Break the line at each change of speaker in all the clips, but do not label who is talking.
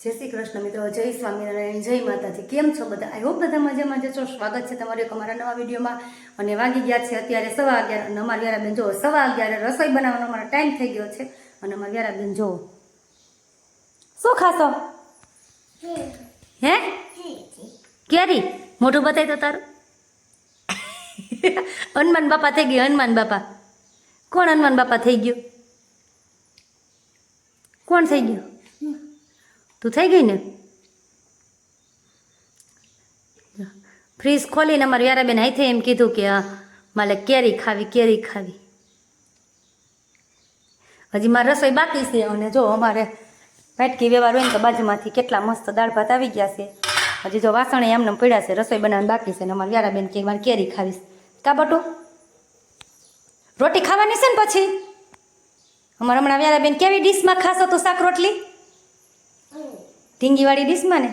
જય શ્રી કૃષ્ણ મિત્રો, જય સ્વામિનારાયણ, જય માતાજી. કેમ છો બધા? આઈ હોપ બધા મજામાં જશો. સ્વાગત છે તમારું એક અમારા નવા વિડીયોમાં. અને વાગી ગયા છે અત્યારે 11:15 અને અમારી વ્યારાબેન જો 11:15 રસોઈ બનાવવાનો અમારો ટાઈમ થઈ ગયો છે. અને અમારી વ્યારાબેન જો શું ખાશો? હે કેરી? મોઢું બતાવી તો તારું. હનુમાન બાપા થઈ ગયો. હનુમાન બાપા કોણ? હનુમાન બાપા થઈ ગયો. કોણ થઈ ગયું? તું થઈ ગઈ ને? ફ્રીજ ખોલીને અમારે વ્યારાબેન હાથે એમ કીધું કે મારે કેરી ખાવી, કેરી ખાવી. હજી મારે રસોઈ બાકી છે. અને જો અમારે વાટકી વ્યવહાર હોય ને તો બાજુમાંથી કેટલા મસ્ત દાળ ભાત આવી ગયા છે. હજી જો વાસણે એમને પડ્યા છે, રસોઈ બનાવવાની બાકી છે. ને અમારે વ્યારાબેન કે મારે કેરી ખાવીશ. કા બટુ રોટી ખાવાની છે ને પછી? અમારે હમણાં વ્યારાબેન કેવી ડીશમાં ખાશો તું શાક રોટલી? ઢીંગીવાળી ડીશમાં ને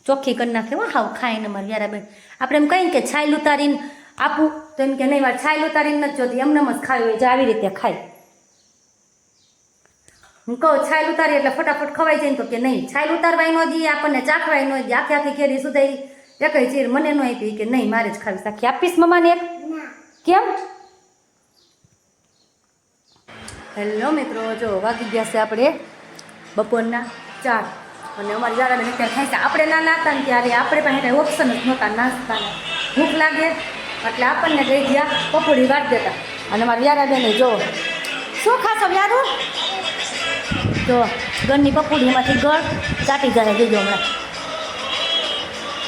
ચોખ્ખી કરી નાખે હો હાવ ખાઈને અમારે વ્યારાબેન. આપણે એમ કહીએ કે છાલ ઉતારીને આપું તો એમ કે નહીં, મારે છાલ ઉતારીને નથી જોતી, એમને જ ખાવી હોય, જો આવી રીતે ખાય. હું કહું છાલ ઉતારી એટલે ફટાફટ ખવાઈ જાય ને તો કે નહીં, છાલ ઉતારવાય ન દઈએ, આપણને ચાખવાય ન દઈએ. આખી આખી કેરી સુધારી એકઈ ચીર મને ન આપી કે નહીં મારે જ ખાવીશ. આખી આપીશ મમ્માને એક? કેમ? હેલો મિત્રો, જો વાગી ગયા છે આપણે બપોરના 4. અને અમારી વ્યારાબેન અત્યારે ખાય છે. આપણે નાના હતા ને ત્યારે આપણે પાસે કંઈ ઓપ્શન જ નહોતા નાસ્તાના. ભૂખ લાગે એટલે આપણને ગઈ ગયા પકોડી વાટ દેતા. અને અમારી વ્યારાબેને જો શું ખાશો વ્યારું? જો ગળની પકોડીમાંથી ગળ ચાટી જાય. જોજો હમણાં.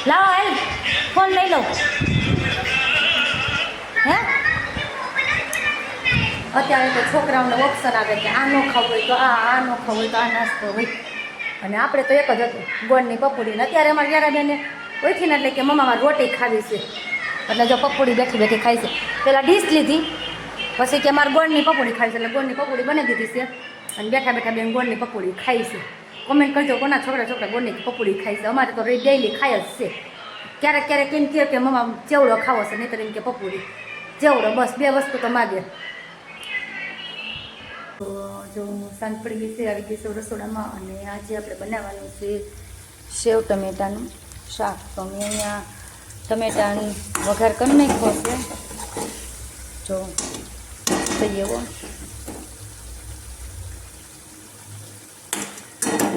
લાવો હાલ ફોન લઈ લો. હે અત્યારે તો છોકરાઓને ઓપ્શન આવે કે આ ન ખાવું હોય તો આ ન ખાવું હોય તો આ નાસ્તો હોય. અને આપણે તો એક જ હતું ગોળની પકોડીને. અત્યારે અમારી વ્યારાબેને ઓળખીને એટલે કે મમ્મામાં રોટી ખાવી છે એટલે જો પકોડી બેઠી બેઠી ખાઈ છે. પહેલાં ડીશ લીધી, પછી કે અમારે ગોળની પકોડી ખાવી છે એટલે ગોળની પકોડી બની દીધી છે. અને બેઠા બેઠા બેન ગોળની પકોડી ખાઈ છે. કોમેન્ટ કરજો કોના છોકરા ગોળની પકોડી ખાઈ છે. અમારે તો ડેઈલી ખાય જ છે. ક્યારેક ક્યારેક એમ કહે કે મમ્મા ચેવડો ખાવો છે, નહીં તો એમ કે પકોડી ચેવડો, બસ 2 વસ્તુ તો માગે. તો જો સાંજ પડી ગઈ છે, આવી ગઈ છે રસોડામાં. અને આજે આપણે બનાવવાનું છે સેવ ટમેટાનું શાક. તો મેં અહીંયા ટમેટાની વઘાર કરી નાખ્યો છે. જો થઈ એવો.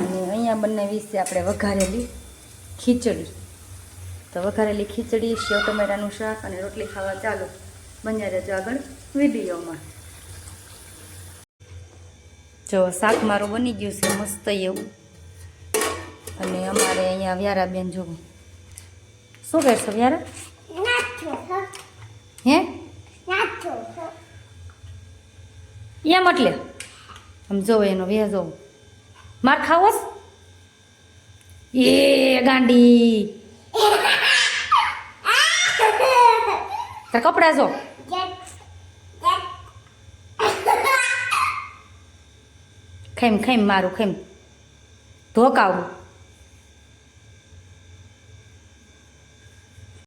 અને અહીંયા બનાવી છે આપણે વઘારેલી ખીચડી. તો વઘારેલી ખીચડી, સેવ ટમેટાનું શાક અને રોટલી ખાવા ચાલો. બન્યા રહેજો આગળ વિડીયોમાં. જો શાક મારું બની ગયું છે મસ્ત એવું. અને અમારે અહીંયા વ્યારાબેન જો શું કરશો વ્યારા? હે એમ એટલે આમ જોવો એનો વ્યા જોવો. માર ખાવો એ ગાંડી તાર કપડા જો ખેમ ખેમ મારું ખેમ ધોકાવું.